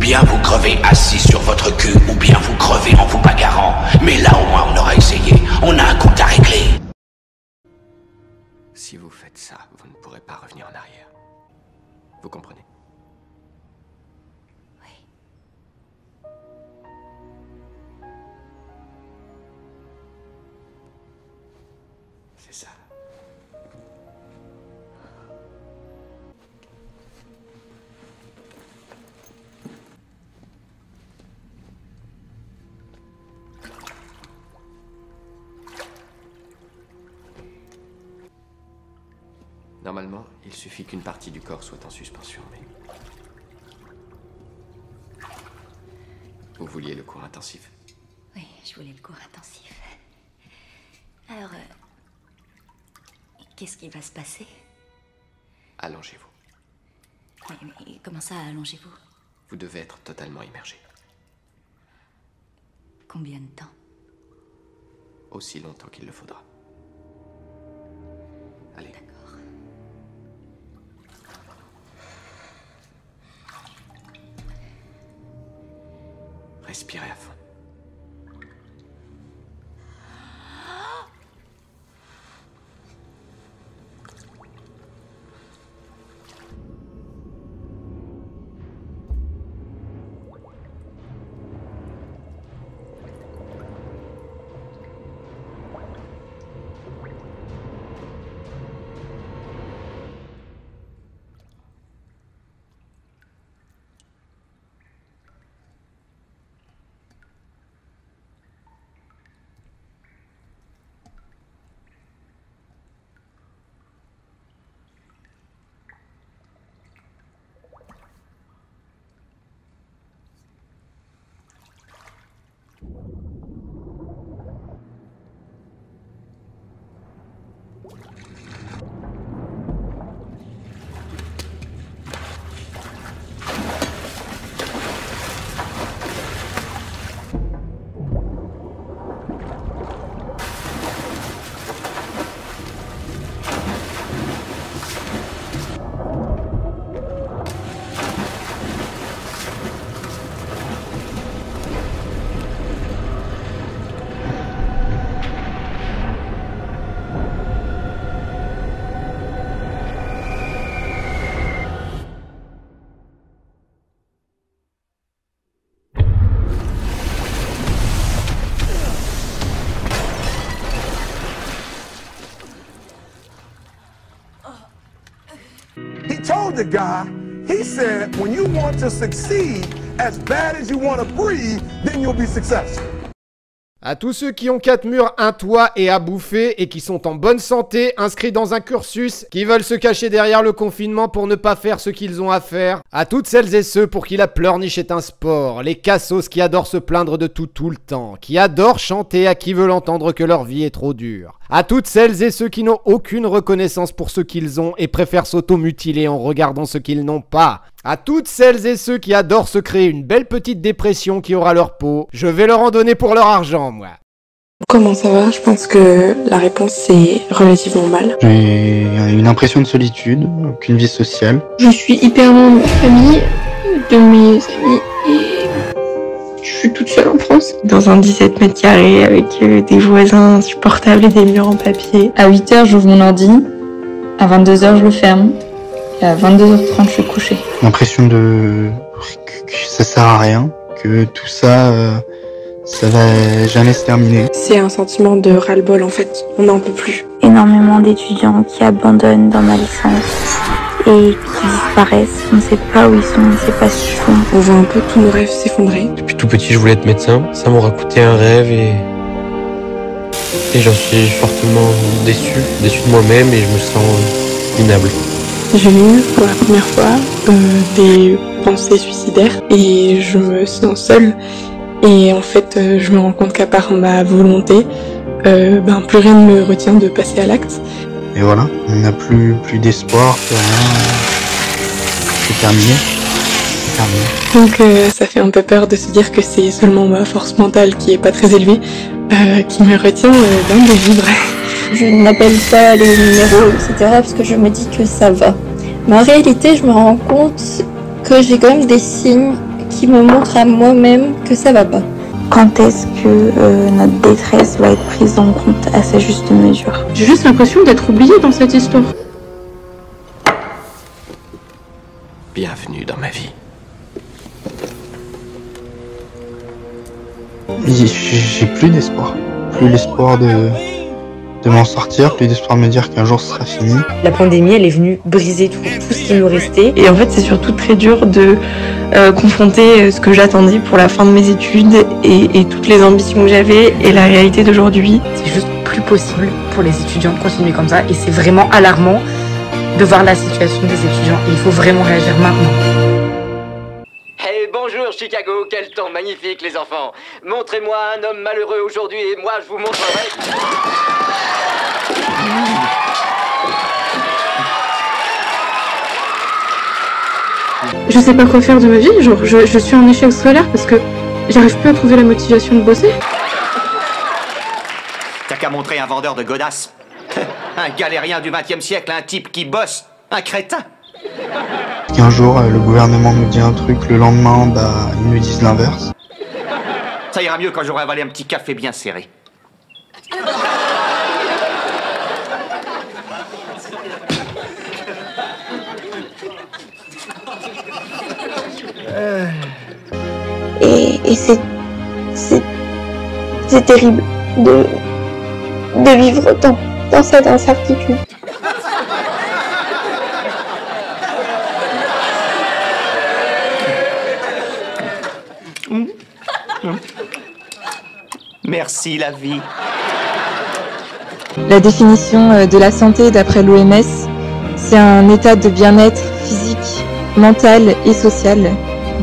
bien vous crevez assis sur votre cul, ou bien vous crevez en vous bagarrant. Mais là, au moins, on aura essayé. On a un compte à régler. Si vous faites ça, vous ne pourrez pas revenir en arrière. Vous comprenez? Oui. C'est ça. Normalement, il suffit qu'une partie du corps soit en suspension, mais... Vous vouliez le cours intensif? Oui, je voulais le cours intensif. Alors, qu'est-ce qui va se passer? Allongez-vous. Mais comment ça, allongez-vous? Vous devez être totalement immergé. Combien de temps? Aussi longtemps qu'il le faudra. Allez. D'accord. Respirez à fond. He told the guy, he said, when you want to succeed as bad as you want to breathe, then you'll be successful. À tous ceux qui ont 4 murs, un toit et à bouffer et qui sont en bonne santé, inscrits dans un cursus, qui veulent se cacher derrière le confinement pour ne pas faire ce qu'ils ont à faire. À toutes celles et ceux pour qui la pleurniche est un sport, les cassos qui adorent se plaindre de tout le temps, qui adorent chanter à qui veut l'entendre que leur vie est trop dure. À toutes celles et ceux qui n'ont aucune reconnaissance pour ce qu'ils ont et préfèrent s'automutiler en regardant ce qu'ils n'ont pas. À toutes celles et ceux qui adorent se créer une belle petite dépression qui aura leur peau, je vais leur en donner pour leur argent, moi. Comment ça va? Je pense que la réponse c'est relativement mal. J'ai une impression de solitude, aucune vie sociale. Je suis hyper loin de ma famille, de mes amis et je suis toute seule en France. Dans un 17 mètres carrés avec des voisins insupportables et des murs en papier. À 8h, j'ouvre mon ordi. À 22h, je le ferme. Et à 22h30, je suis couchée. L'impression que ça sert à rien, que tout ça, ça va jamais se terminer. C'est un sentiment de ras-le-bol en fait, on n'en peut plus. Énormément d'étudiants qui abandonnent dans ma licence et qui disparaissent. On ne sait pas où ils sont, on ne sait pas ce qu'ils font. On voit un peu tous nos rêves s'effondrer. Depuis tout petit, je voulais être médecin. Ça m'aura coûté un rêve et j'en suis fortement déçu de moi-même et je me sens minable. J'ai eu pour la première fois des pensées suicidaires et je me sens seule. Et en fait, je me rends compte qu'à part ma volonté, plus rien ne me retient de passer à l'acte. Et voilà, on n'a plus d'espoir, plus rien. C'est terminé. Donc ça fait un peu peur de se dire que c'est seulement ma force mentale qui est pas très élevée qui me retient de vivre. Je n'appelle pas les numéros, etc. parce que je me dis que ça va. Mais en réalité, je me rends compte que j'ai quand même des signes qui me montre à moi-même que ça va pas. Quand est-ce que notre détresse va être prise en compte à sa juste mesure? J'ai juste l'impression d'être oubliée dans cette histoire. Bienvenue dans ma vie. J'ai plus d'espoir. Plus l'espoir de m'en sortir, plus d'espoir de me dire qu'un jour ce sera fini. La pandémie, elle est venue briser tout ce qui nous restait. Et en fait, c'est surtout très dur de confronter ce que j'attendais pour la fin de mes études et toutes les ambitions que j'avais et la réalité d'aujourd'hui. C'est juste plus possible pour les étudiants de continuer comme ça et c'est vraiment alarmant de voir la situation des étudiants. Et il faut vraiment réagir maintenant. Hey, bonjour Chicago, quel temps magnifique les enfants. Montrez-moi un homme malheureux aujourd'hui et moi je vous montrerai... Je sais pas quoi faire de ma vie, genre je suis en échec scolaire parce que j'arrive plus à trouver la motivation de bosser. T'as qu'à montrer un vendeur de godasses. Un galérien du XXe siècle, un type qui bosse, un crétin. Un jour, le gouvernement nous dit un truc, le lendemain, bah, ils nous disent l'inverse. Ça ira mieux quand j'aurai avalé un petit café bien serré. Et c'est terrible de vivre dans cette incertitude. Merci la vie. La définition de la santé d'après l'OMS, c'est un état de bien-être physique, mental et social.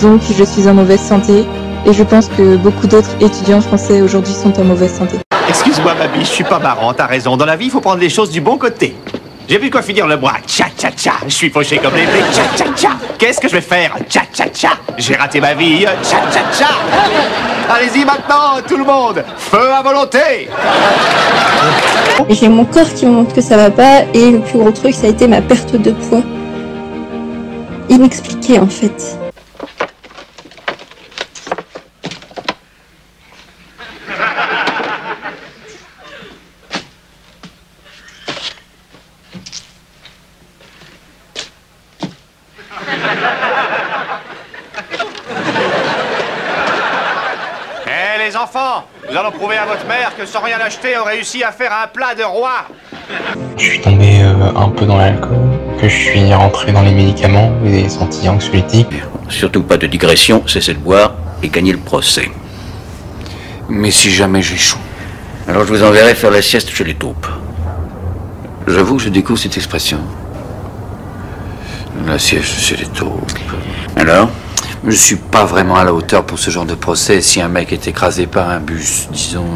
Donc je suis en mauvaise santé et je pense que beaucoup d'autres étudiants français aujourd'hui sont en mauvaise santé. Excuse-moi ma biche, je suis pas marrant, t'as raison. Dans la vie, il faut prendre les choses du bon côté. J'ai vu quoi finir le mois. Tcha tcha tcha. Je suis fauché comme les blés. Tcha tcha tcha. Qu'est-ce que je vais faire? Tcha tcha tcha. J'ai raté ma vie. Tcha tcha tcha. Allez-y maintenant, tout le monde. Feu à volonté. J'ai mon corps qui me montre que ça va pas et le plus gros truc, ça a été ma perte de poids. Inexpliquée en fait. Les enfants, nous allons prouver à votre mère que sans rien acheter, on réussit à faire un plat de roi. Je suis tombé un peu dans l'alcool, que je suis rentré dans les médicaments et les anti-anxiolytiques. Surtout pas de digression, cessez de boire et gagnez le procès. Mais si jamais j'échoue? Alors je vous enverrai faire la sieste chez les taupes. J'avoue que je découvre cette expression. La sieste chez les taupes. Alors? Je suis pas vraiment à la hauteur pour ce genre de procès. Si un mec est écrasé par un bus, disons,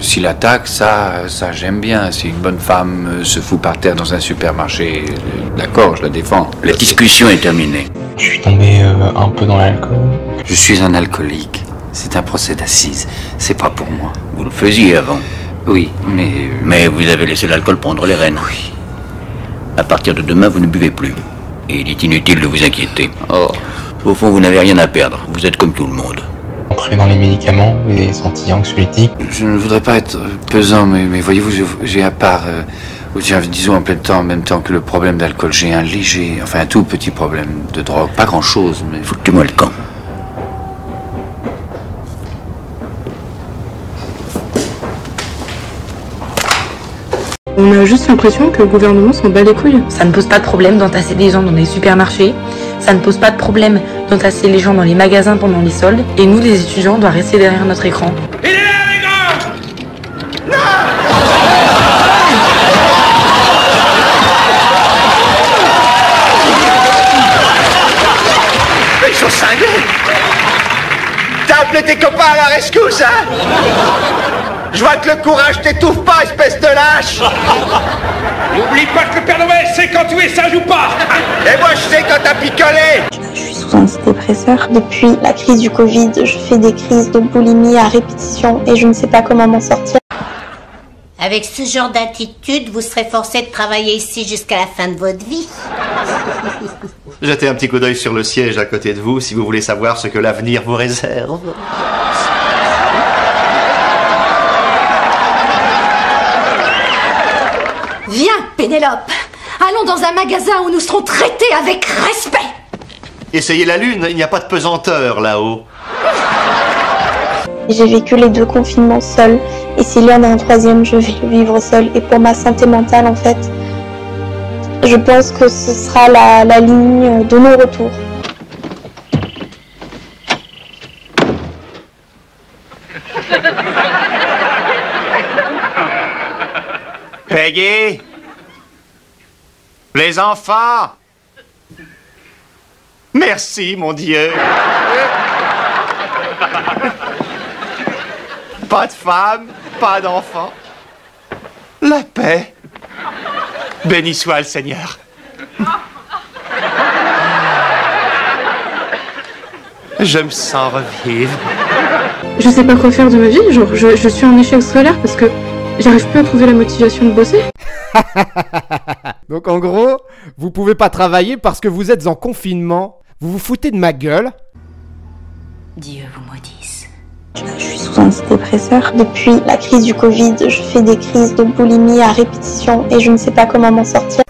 s'il attaque, ça j'aime bien. Si une bonne femme se fout par terre dans un supermarché, d'accord, je la défends. La discussion est terminée. Je suis tombé un peu dans l'alcool. Je suis un alcoolique. C'est un procès d'assises. C'est pas pour moi. Vous le faisiez avant? Oui, mais... Mais vous avez laissé l'alcool prendre les rênes? Oui. À partir de demain, vous ne buvez plus. Et il est inutile de vous inquiéter. Oh. Au fond, vous n'avez rien à perdre. Vous êtes comme tout le monde. Entrer dans les médicaments et les anti-anxiolytiques. Je ne voudrais pas être pesant, mais voyez-vous, j'ai à part, disons en même temps que le problème d'alcool, j'ai un léger, enfin un tout petit problème de drogue. Pas grand-chose, mais... Foutez-moi le camp. On a juste l'impression que le gouvernement s'en bat les couilles. Ça ne pose pas de problème d'entasser des gens dans les supermarchés. Ça ne pose pas de problème d'entasser les gens dans les magasins pendant les soldes. Et nous, les étudiants, on doit rester derrière notre écran. Il est là, les gars! Non! Ils sont cinglés! T'as appelé tes copains à la rescousse, hein? Je vois que le courage t'étouffe pas, espèce de lâche! N'oublie pas que le Père Noël sait quand tu es sage ou pas! Et moi je sais quand t'as picolé! Je suis sous antidépresseur. Depuis la crise du Covid, je fais des crises de boulimie à répétition et je ne sais pas comment m'en sortir. Avec ce genre d'attitude, vous serez forcé de travailler ici jusqu'à la fin de votre vie. Jetez un petit coup d'œil sur le siège à côté de vous si vous voulez savoir ce que l'avenir vous réserve. Viens, Pénélope. Allons dans un magasin où nous serons traités avec respect. Essayez la lune, il n'y a pas de pesanteur là-haut. J'ai vécu les 2 confinements seule, et s'il y en a un troisième, je vais le vivre seule. Et pour ma santé mentale, en fait, je pense que ce sera la ligne de non-retour. Peggy! Les enfants! Merci, mon Dieu! Pas de femme, pas d'enfant. La paix. Béni soit le Seigneur. Je me sens revivre. Je sais pas quoi faire de ma vie, genre je suis en échec scolaire parce que j'arrive plus à trouver la motivation de bosser. Donc en gros, vous pouvez pas travailler parce que vous êtes en confinement. Vous vous foutez de ma gueule. Dieu vous maudisse. Je suis sous antidépresseur. Depuis la crise du Covid, je fais des crises de boulimie à répétition et je ne sais pas comment m'en sortir.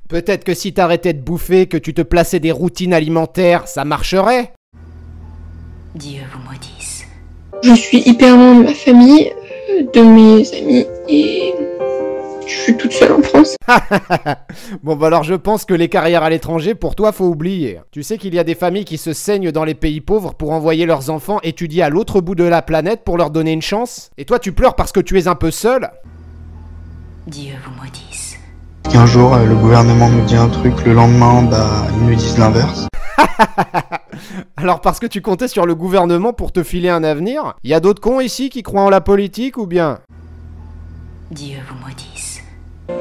Peut-être que si t'arrêtais de bouffer, que tu te plaçais des routines alimentaires, ça marcherait. Dieu vous maudisse. Je suis hyper loin de ma famille, de mes amis et je suis toute seule en France. Bon bah alors je pense que les carrières à l'étranger, pour toi, faut oublier. Tu sais qu'il y a des familles qui se saignent dans les pays pauvres pour envoyer leurs enfants étudier à l'autre bout de la planète pour leur donner une chance. Et toi tu pleures parce que tu es un peu seul. Dieu vous maudisse. Un jour, le gouvernement nous dit un truc, le lendemain, ils nous disent l'inverse. Alors parce que tu comptais sur le gouvernement pour te filer un avenir? Y a d'autres cons ici qui croient en la politique ou bien? Dieu vous maudisse.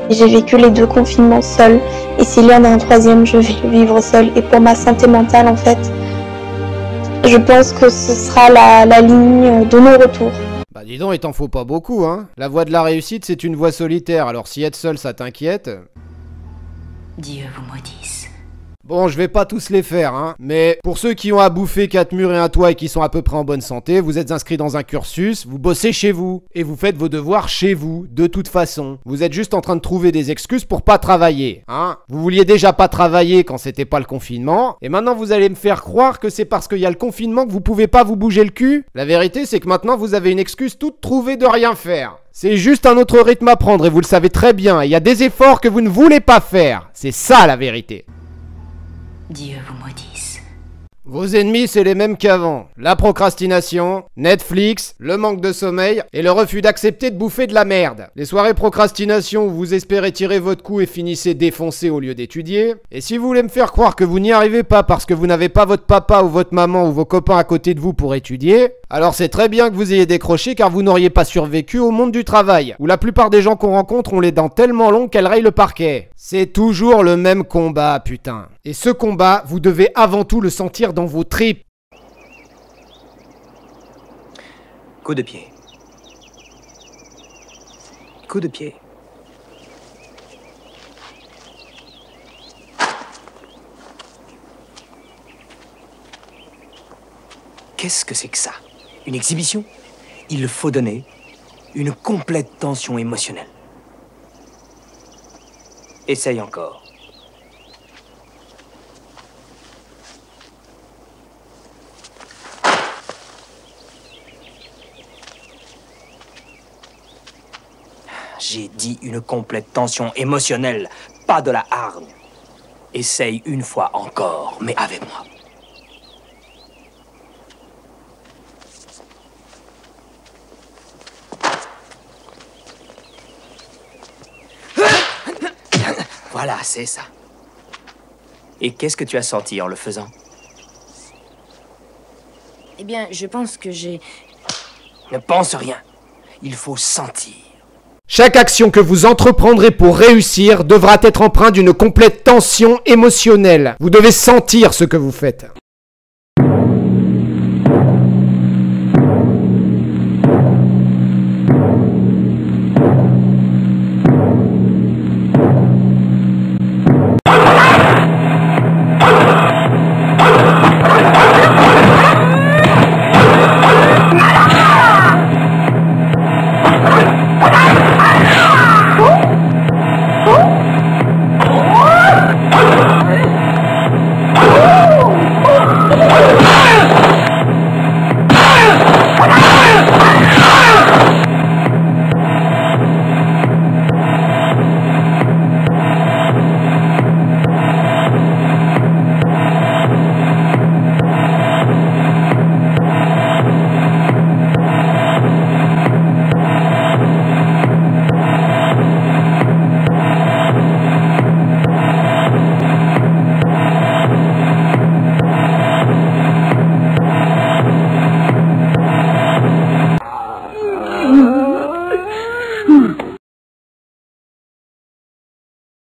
J'ai vécu les 2 confinements seule, et s'il y en a un troisième, je vais le vivre seule. Et pour ma santé mentale, en fait, je pense que ce sera la ligne de non-retour. Bah dis donc, il t'en faut pas beaucoup, hein. La voie de la réussite, c'est une voie solitaire, alors si être seul, ça t'inquiète... Dieu vous maudisse. Bon, je vais pas tous les faire, hein, mais pour ceux qui ont à bouffer 4 murs et un toit et qui sont à peu près en bonne santé, vous êtes inscrits dans un cursus, vous bossez chez vous, et vous faites vos devoirs chez vous, de toute façon. Vous êtes juste en train de trouver des excuses pour pas travailler, hein. Vous vouliez déjà pas travailler quand c'était pas le confinement, et maintenant vous allez me faire croire que c'est parce qu'il y a le confinement que vous pouvez pas vous bouger le cul? La vérité, c'est que maintenant vous avez une excuse toute trouvée de rien faire. C'est juste un autre rythme à prendre, et vous le savez très bien, il y a des efforts que vous ne voulez pas faire. C'est ça la vérité. Dieu vous maudisse. Vos ennemis, c'est les mêmes qu'avant. La procrastination, Netflix, le manque de sommeil et le refus d'accepter de bouffer de la merde. Les soirées procrastination où vous espérez tirer votre coup et finissez défoncé au lieu d'étudier. Et si vous voulez me faire croire que vous n'y arrivez pas parce que vous n'avez pas votre papa ou votre maman ou vos copains à côté de vous pour étudier, alors c'est très bien que vous ayez décroché car vous n'auriez pas survécu au monde du travail, où la plupart des gens qu'on rencontre ont les dents tellement longues qu'elles rayent le parquet. C'est toujours le même combat, putain. Et ce combat, vous devez avant tout le sentir dans vos tripes. Coup de pied. Coup de pied. Qu'est-ce que c'est que ça? Une exhibition? Il faut donner une complète tension émotionnelle. Essaye encore. J'ai dit une complète tension émotionnelle, pas de la hargne. Essaye une fois encore, mais avec moi. Voilà, c'est ça. Et qu'est-ce que tu as senti en le faisant? Eh bien, je pense que j'ai... Ne pense rien. Il faut sentir. Chaque action que vous entreprendrez pour réussir devra être empreinte d'une complète tension émotionnelle. Vous devez sentir ce que vous faites.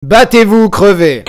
Battez-vous, crevez.